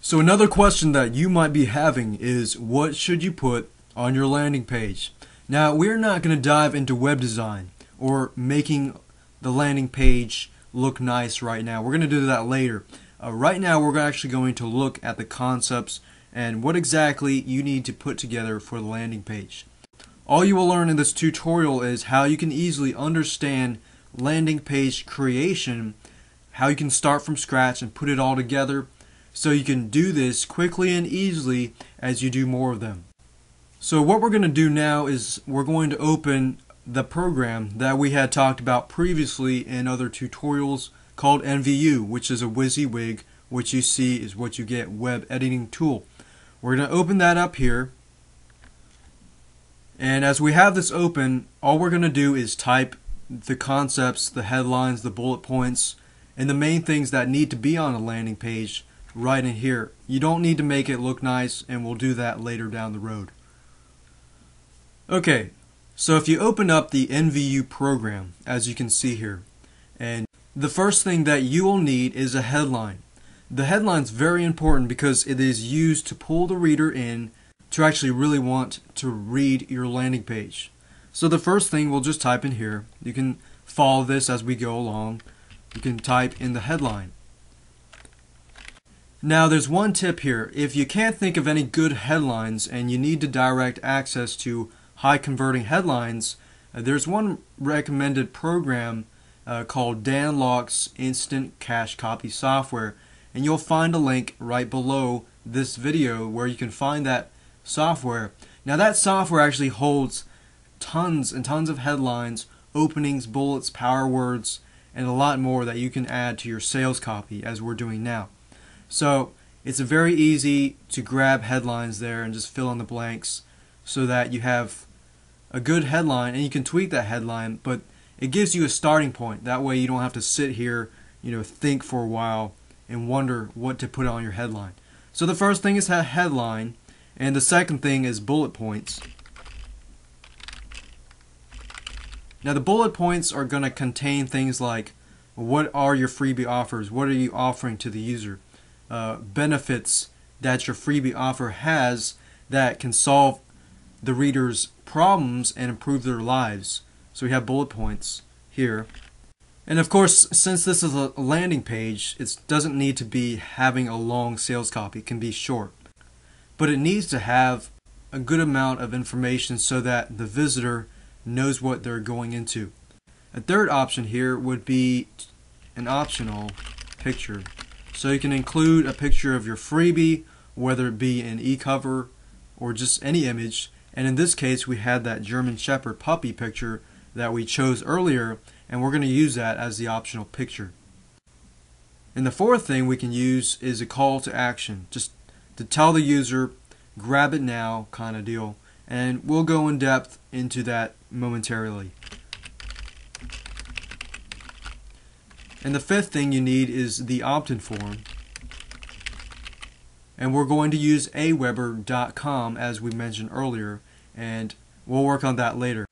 So another question that you might be having is, what should you put on your landing page? Now, we're not going to dive into web design or making the landing page look nice right now. We're going to do that later. Right now, we're actually going to look at the concepts and what exactly you need to put together for the landing page. All you will learn in this tutorial is how you can easily understand landing page creation, how you can start from scratch and put it all together, so you can do this quickly and easily as you do more of them. So what we're going to do now is we're going to open the program that we had talked about previously in other tutorials called NVU, which is a WYSIWYG, which you see is what you get, web editing tool. We're going to open that up here, and as we have this open, all we're going to do is type the concepts, the headlines, the bullet points, and the main things that need to be on a landing page right in here. You don't need to make it look nice, and we'll do that later down the road. Okay, so if you open up the NVU program, as you can see here, and the first thing that you will need is a headline. The headline is very important because it is used to pull the reader in to actually really want to read your landing page. So the first thing we'll just type in here. You can follow this as we go along. You can type in the headline. Now there's one tip here. If you can't think of any good headlines and you need to direct access to high converting headlines, there's one recommended program called Danlock's Instant Cache Copy Software, and you'll find a link right below this video where you can find that software. Now that software actually holds tons and tons of headlines, openings, bullets, power words, and a lot more that you can add to your sales copy as we're doing now. So it's very easy to grab headlines there and just fill in the blanks so that you have a good headline, and you can tweak that headline, but it gives you a starting point. That way you don't have to sit here, think for a while and wonder what to put on your headline. So the first thing is a headline, and the second thing is bullet points. Now the bullet points are going to contain things like, what are your freebie offers? What are you offering to the user? Benefits that your freebie offer has that can solve the reader's problems and improve their lives. So we have bullet points here. And of course, since this is a landing page, it doesn't need to be having a long sales copy. It can be short. But it needs to have a good amount of information so that the visitor knows what they're going into. A third option here would be an optional picture. So you can include a picture of your freebie, whether it be an e-cover or just any image. And in this case, we had that German Shepherd puppy picture that we chose earlier, and we're going to use that as the optional picture. And the fourth thing we can use is a call to action, just to tell the user, grab it now kind of deal. And we'll go in depth into that momentarily. And the fifth thing you need is the opt-in form. And we're going to use aweber.com as we mentioned earlier, and we'll work on that later.